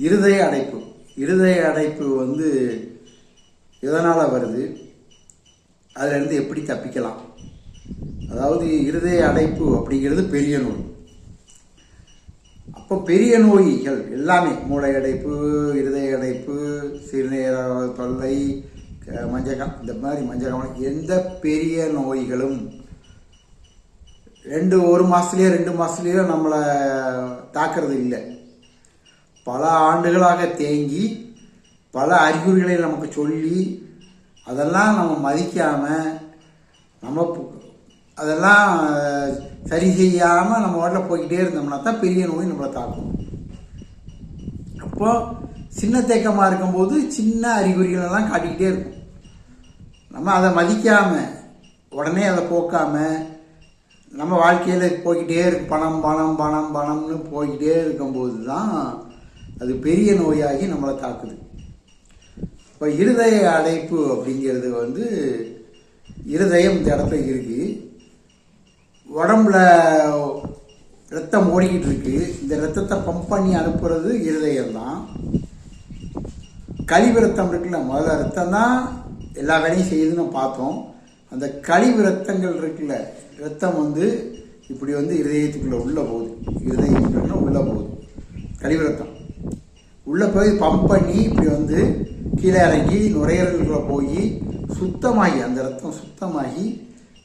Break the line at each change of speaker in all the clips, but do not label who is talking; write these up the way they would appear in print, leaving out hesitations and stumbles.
இருதய அடைப்பு. இருதய அடைப்பு எதனால் வருது, அதிலிருந்து எப்படி தப்பிக்கலாம்? அதாவது இருதய அடைப்பு அப்படிங்கிறது பெரிய நோய். அப்போ பெரிய நோய்கள் எல்லாமே மூளை அடைப்பு, இருதய அடைப்பு, சிறுநீரக தொல்லை, மஞ்சகம், இந்த மாதிரி மஞ்சகம், எந்த பெரிய நோய்களும் ஒரு மாதத்துலேயோ 2 மாதத்துலேயோ நம்மளை தாக்குறது இல்லை. பல ஆண்டுகளாக தேங்கி பல அறிகுறிகளை நமக்கு சொல்லி அதெல்லாம் நம்ம மதிக்காமல் அதெல்லாம் சரி செய்யாமல் நம்ம வாட்டில் போய்கிட்டே இருந்தோம்னா தான் பெரிய நோய் நம்மளை தாக்கும். அப்போது சின்ன தேக்கமாக இருக்கும்போது சின்ன அறிகுறிகளெல்லாம் காட்டிக்கிட்டே இருக்கும். நம்ம அதை மதிக்காமல் உடனே அதை போக்காமல் நம்ம வாழ்க்கையில் போய்கிட்டே இருக்கு. பணம் பணம் பணம் பணம்னு போய்கிட்டே இருக்கும்போது தான் அது பெரிய நோயாகி நம்மளை தாக்குது. இப்போ இருதய அடைப்பு அப்படிங்கிறது இருதயம் இந்த இடத்துல இருக்குது. உடம்புல ரத்தம் ஓடிக்கிட்டு இருக்கு. இந்த ரத்தத்தை பம்ப் பண்ணி அனுப்புறது இருதயம் தான். கழிவு ரத்தம் இருக்குல்ல, முதல்ல ரத்தம் தான் எல்லா வேலையும் செய்யுதுன்னு பார்த்தோம். அந்த கழிவு ரத்தங்கள் இருக்குல்ல, ரத்தம் இப்படி இருதயத்துக்குள்ளே உள்ளே போகுது. இருதயத்துக்குள்ள உள்ளே போகுது கழிவு ரத்தம். உள்ளே போய் பம்ப் பண்ணி இப்படி கீழே இறங்கி நுரையீரலுக்குள்ளே போய் சுத்தமாகி அந்த ரத்தம் சுத்தமாகி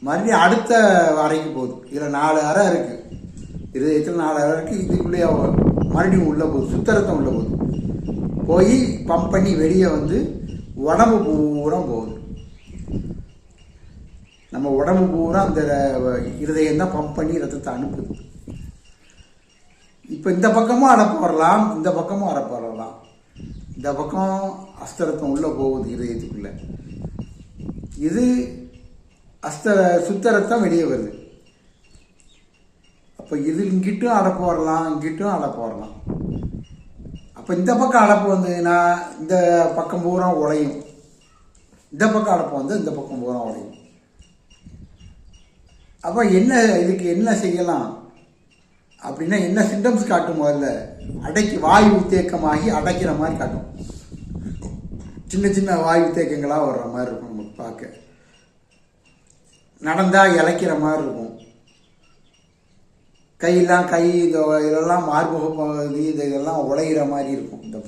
மறுபடியும் அடுத்த அறைக்கு போகுது. இதில் 4 அறை இருக்குது. இருதயத்தில் 4 அறை இருக்குது. இதுக்குள்ளேயே மறுபடியும் உள்ளே போகுது, சுத்த ரத்தம் உள்ளே போகுது. போய் பம்ப் பண்ணி வெளியே உடம்பு பூரா போகுது. நம்ம உடம்பு பூரா அந்த இருதயம் தான் பம்ப் பண்ணி ரத்தத்தை அனுப்புது. இப்போ இந்த பக்கமும் அடப்பு வரலாம், இந்த பக்கமும் அடப்பு வரலாம். இந்த பக்கம் அஸ்தரத்தம் உள்ளே போகுது இருதயத்துக்குள்ளே. இது சுத்த ரத்தம் வெளியே வருது. அப்போ இது இங்கிட்டும் அடப்பு வரலாம், இங்கிட்டும் அடப்பு வரலாம். அப்போ இந்த பக்கம் அடப்பு வந்ததுன்னா இந்த பக்கம் பூரா உடையும், இந்த பக்கம் அடப்பு இந்த பக்கம் பூரா உடையும். அப்போ இதுக்கு என்ன செய்யலாம் அப்படின்னா, என்ன சிம்டம்ஸ் காட்டும்? முதல்ல வாயு உத்தேக்கமாகி அடைக்கிற மாதிரி காட்டும். சின்ன சின்ன வாயு தேக்கங்களாக வர்ற மாதிரி இருக்கும். நமக்கு பார்க்க நடந்தால் இழைக்கிற மாதிரி இருக்கும். இதெல்லாம் மார்பக பகுதி இதெல்லாம் உடையிற மாதிரி இருக்கும். இந்த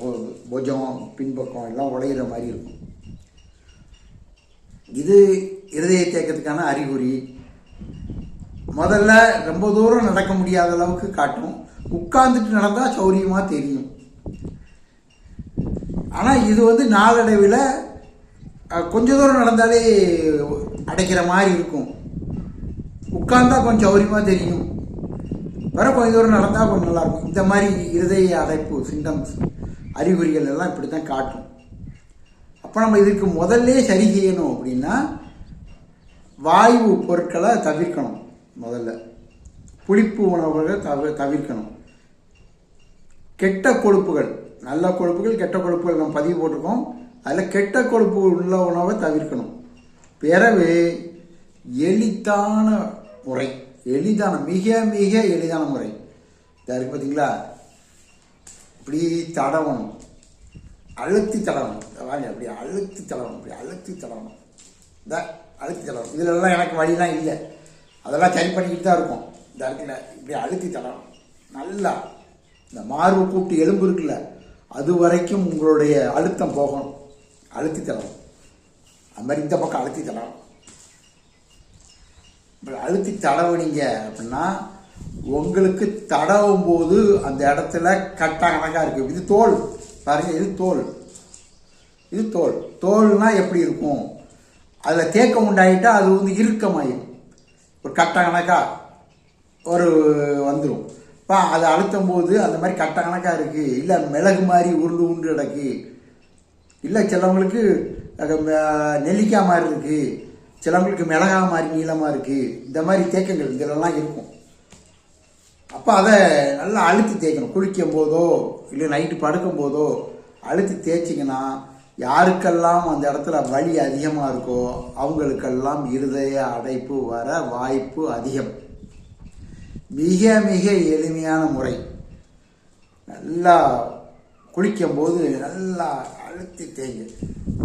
புஜம் பின்பக்கம் எல்லாம் உடையிற மாதிரி இருக்கும். இது இருதய தேக்கத்துக்கான அறிகுறி. முதல்ல ரொம்ப தூரம் நடக்க முடியாத அளவுக்கு காட்டும். உட்கார்ந்துட்டு நடந்தால் சௌரியமாக தெரியும். ஆனால் இது நாளடைவில் கொஞ்ச தூரம் நடந்தாலே அடைக்கிற மாதிரி இருக்கும். உட்கார்ந்தா கொஞ்சம் சௌரியமாக தெரியும். கொஞ்ச தூரம் நடந்தால் கொஞ்சம் நல்லாயிருக்கும். இந்த மாதிரி இருதய அடைப்பு சிம்டம்ஸ் அறிகுறிகள் எல்லாம் இப்படி தான் காட்டும். அப்போ நம்ம இதுக்கு முதல்ல சரி செய்யணும் அப்படின்னா வாயு பொருட்களை தவிர்க்கணும். முதல்ல புளிப்பு உணவுகளை தவிர்க்கணும். கெட்ட கொழுப்புகள், நல்ல கொழுப்புகள், கெட்ட கொழுப்புகள் நம்ம பதிவு போட்டிருக்கோம். அதில் கெட்ட கொழுப்பு உள்ள உணவை தவிர்க்கணும். பிறகு எளிதான முறை, மிக மிக எளிதான முறை இருக்கு பார்த்தீங்களா? இப்படி தடவணும், அழுத்தி தடவணும். அப்படி அழுத்தி தடவணும், இப்படி அழுத்தி தடவணும், அழுத்தி தடவணும். இதிலெல்லாம் எனக்கு வழிலாம் இல்லை, அதெல்லாம் சரி பண்ணிக்கிட்டு தான் இருக்கும். இந்த இடத்துல இப்படி அழுத்தி தடவணும். நல்லா இந்த மார்பு கூட்டு எலும்பு இருக்குல்ல, அது வரைக்கும் உங்களுடைய அழுத்தம் போகணும். அழுத்தி தடவணும். அது மாதிரி இந்த பக்கம் அழுத்தி தடவணும். இப்படி அழுத்தி தடவுனீங்க அப்படின்னா உங்களுக்கு தடவும் போது அந்த இடத்துல கணக்காக இருக்கு. இது தோல் பாருங்க, இது தோல், இது தோல். தோல்னா எப்படி இருக்கும்? அதில் தேக்கம் உண்டாயிட்டா அது இறுக்கமாயிடும். ஒரு கணக்கா வந்துடும். இப்போ அதை அழுத்தும் போது அந்த மாதிரி கணக்காக இருக்குது. இல்லை மிளகு மாதிரி உருண்டு கிடக்கு. இல்லை சிலவங்களுக்கு நெல்லிக்காய் மாதிரி இருக்குது, சிலவங்களுக்கு மிளகா மாதிரி நீளமாக இருக்குது. இந்த மாதிரி தேக்கங்கள் இதிலெல்லாம் இருக்கும். அப்போ அதை நல்லா அழுத்தி தேய்க்கணும். குளிக்கும் போதோ இல்லை நைட்டு படுக்கும் போதோ அழுத்தி தேய்ச்சிங்கன்னா யாருக்கெல்லாம் அந்த இடத்துல வலி அதிகமாக இருக்கோ அவங்களுக்கெல்லாம் இருதய அடைப்பு வர வாய்ப்பு அதிகம். மிக மிக எளிமையான முறை. நல்லா குளிக்கும்போது நல்லா அழுத்தி தேய்ங்க.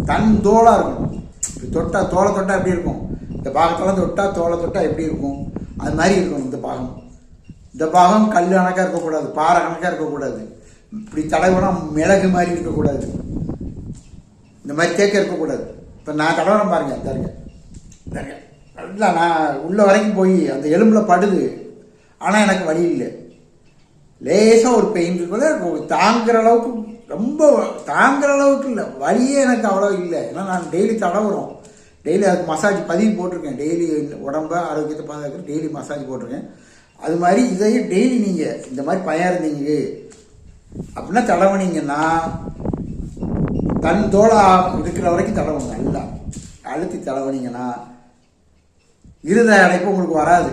தன் தோளாக இருக்கணும். தொட்டா தோலை தொட்டால் எப்படி இருக்கும், இந்த பாகத்தெல்லாம் தொட்டால் தோலை தொட்டால் எப்படி இருக்கும், அது மாதிரி இருக்கணும் இந்த பாகம். இந்த பாகம் கல் கணக்காக இருக்கக்கூடாது, பாறை கணக்காக இருக்கக்கூடாது, இப்படி தடவைனா மிளகு மாதிரி இருக்கக்கூடாது, இந்த மாதிரி தேக்க இருக்கக்கூடாது. இப்போ நான் தடவுறேன் பாருங்க, தருங்க தருங்க நல்லா நான் உள்ள வரைக்கும் போய் அந்த எலும்பில் படுது. ஆனால் எனக்கு வலி இல்லை, லேசாக ஒரு பெயின் இருக்குள்ள தாங்குற அளவுக்கு, ரொம்ப தாங்குற அளவுக்கு இல்லை, வலியே எனக்கு அவ்வளோ இல்லை. ஏன்னா நான் டெய்லி தடவுறோம், டெய்லி அதுக்கு மசாஜ் பதிவு போட்டிருக்கேன், டெய்லி உடம்ப ஆரோக்கியத்தை பாதுகாக்க டெய்லி மசாஜ் போட்டிருக்கேன். அது மாதிரி இதையும் டெய்லி நீங்கள் இந்த மாதிரி பயம் இருந்தீங்க அப்படின்னா தடவுனீங்கன்னா தன் தோளா இருக்கிற வரைக்கும் தடவுங்க. நல்லா அழுத்தி தடவுனீங்கன்னா இருதய அடைப்பு உங்களுக்கு வராது,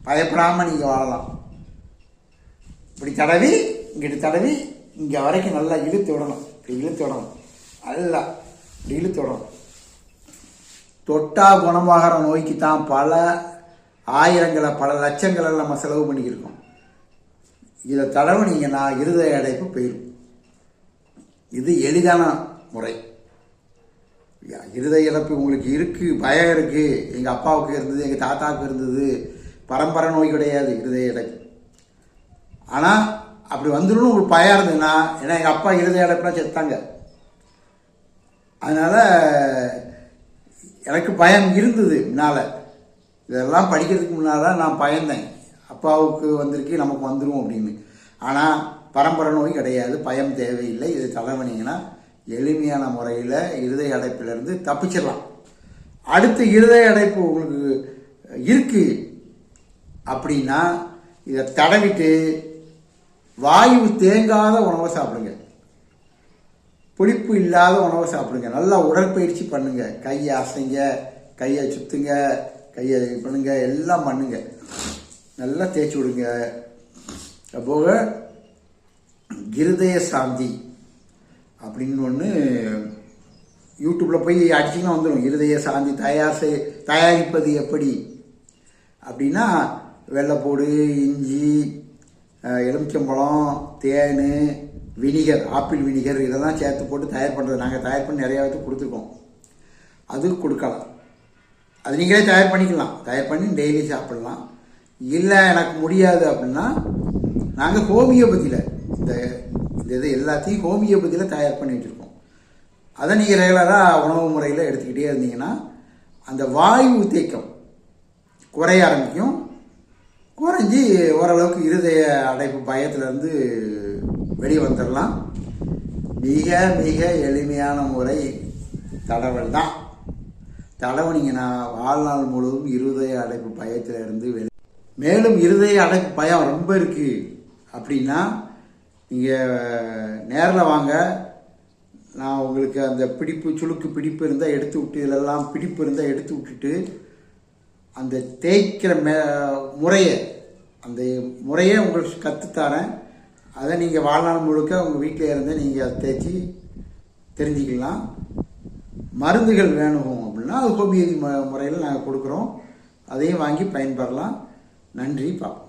பயப்படாமல் நீங்கள் வாழலாம். இப்படி தடவி இங்கிட்டு தடவி இங்கே வரைக்கும் நல்லா இழுத்து விடணும், இப்படி இழுத்து விடணும், நல்லா இப்படி இழுத்து விடணும். தொட்டா குணமாகிற நோய்க்கு தான் பல ஆயிரங்களை பல லட்சங்களை நம்ம செலவு பண்ணிக்கிருக்கோம். இதை தடவுனீங்கன்னா இருதய அடைப்பு போயிடும். இது எளிதான முறை. இருதய இழப்பு உங்களுக்கு இருக்குது, பயம் இருக்குது, எங்கள் அப்பாவுக்கு இருந்தது, எங்கள் தாத்தாவுக்கு இருந்தது, பரம்பரை நோய் கிடையாது இருதய இழப்பு. ஆனால் அப்படி வந்துடும் உங்களுக்கு பயம் இருந்ததுன்னா, ஏன்னா எங்கள் அப்பா இருதய இழப்புனா செத்தாங்க, அதனால் எனக்கு பயம் இருந்தது. முன்னால் இதெல்லாம் படிக்கிறதுக்கு முன்னால் நான் பயந்தேன், அப்பாவுக்கு வந்திருக்கு நமக்கு வந்துடும் அப்படின்னு. ஆனால் பரம்பரை நோய் கிடையாது, பயம் தேவையில்லை. இதை தடவினீங்கன்னா எளிமையான முறையில் இருதய அடைப்பிலிருந்து தப்பிச்சிடலாம். அடுத்து இருதய அடைப்பு உங்களுக்கு இருக்குது அப்படின்னா இதை தடவிட்டு வாயு தேங்காத உணவை சாப்பிடுங்க, புளிப்பு இல்லாத உணவை சாப்பிடுங்க, நல்லா உடற்பயிற்சி பண்ணுங்க, கையை அசைங்க, கையை சுத்துங்க, கையை பண்ணுங்க, எல்லாம் பண்ணுங்க, நல்லா தேய்ச்சி விடுங்க. போக இருதய சாந்தி அப்படின்னு ஒன்று யூடியூப்பில் போய் அடிச்சிங்கன்னா வந்துடும். இருதய சாந்தி தயாரிப்பது எப்படி அப்படின்னா, வெள்ளைப்பூடு, இஞ்சி, எலுமிச்சம்பழம், தேன், வினிகர், ஆப்பிள் வினிகர் இதெல்லாம் சேர்த்து போட்டு தயார் பண்ணுறது. நாங்கள் தயார் பண்ணி நிறையா பேருக்கு கொடுத்துருக்கோம். அது கொடுக்கலாம், அது நீங்களே தயார் பண்ணிக்கலாம், தயார் பண்ணி டெய்லி சாப்பிட்லாம். இல்லை எனக்கு முடியாது அப்படின்னா நாங்கள் ஹோமியோபதியில் இந்த இது எல்லாத்தையும் ஹோமியோபதியில் தயார் பண்ணி வச்சுருக்கோம். அதை நீங்கள் ரெகுலராக உணவு முறையில் எடுத்துக்கிட்டே இருந்தீங்கன்னா அந்த வாயு தேக்கம் குறைய ஆரம்பிக்கும். குறைஞ்சி ஓரளவுக்கு இருதய அடைப்பு பயத்திலேருந்து வெளியே வந்துடலாம். மிக மிக எளிமையான முறை தடவல் தான். தடவுனீங்கன்னா வாழ்நாள் முழுவதும் இருதய அடைப்பு பயத்திலிருந்து மேலும் இருதய அடைப்பு பயம் ரொம்ப இருக்குது அப்படின்னா நீங்கள் நேரில் வாங்க, நான் உங்களுக்கு அந்த பிடிப்பு சுளுக்கு பிடிப்பு இருந்தால் எடுத்து விட்டு, இதெல்லாம் பிடிப்பு இருந்தால் எடுத்து விட்டுட்டு அந்த தேய்க்கிற அந்த முறையை உங்களுக்கு கற்றுத்தரேன். அதை நீங்கள் வாழ்நாள் முழுக்க உங்கள் வீட்டில் இருந்து நீங்கள் அதை தேய்ச்சி தெரிஞ்சுக்கலாம். மருந்துகள் வேணும் அப்படின்னா அது ஹோமியோபதி முறையில் நாங்கள் கொடுக்குறோம், அதையும் வாங்கி பயன்பெறலாம். நன்றி, பாப்போம்.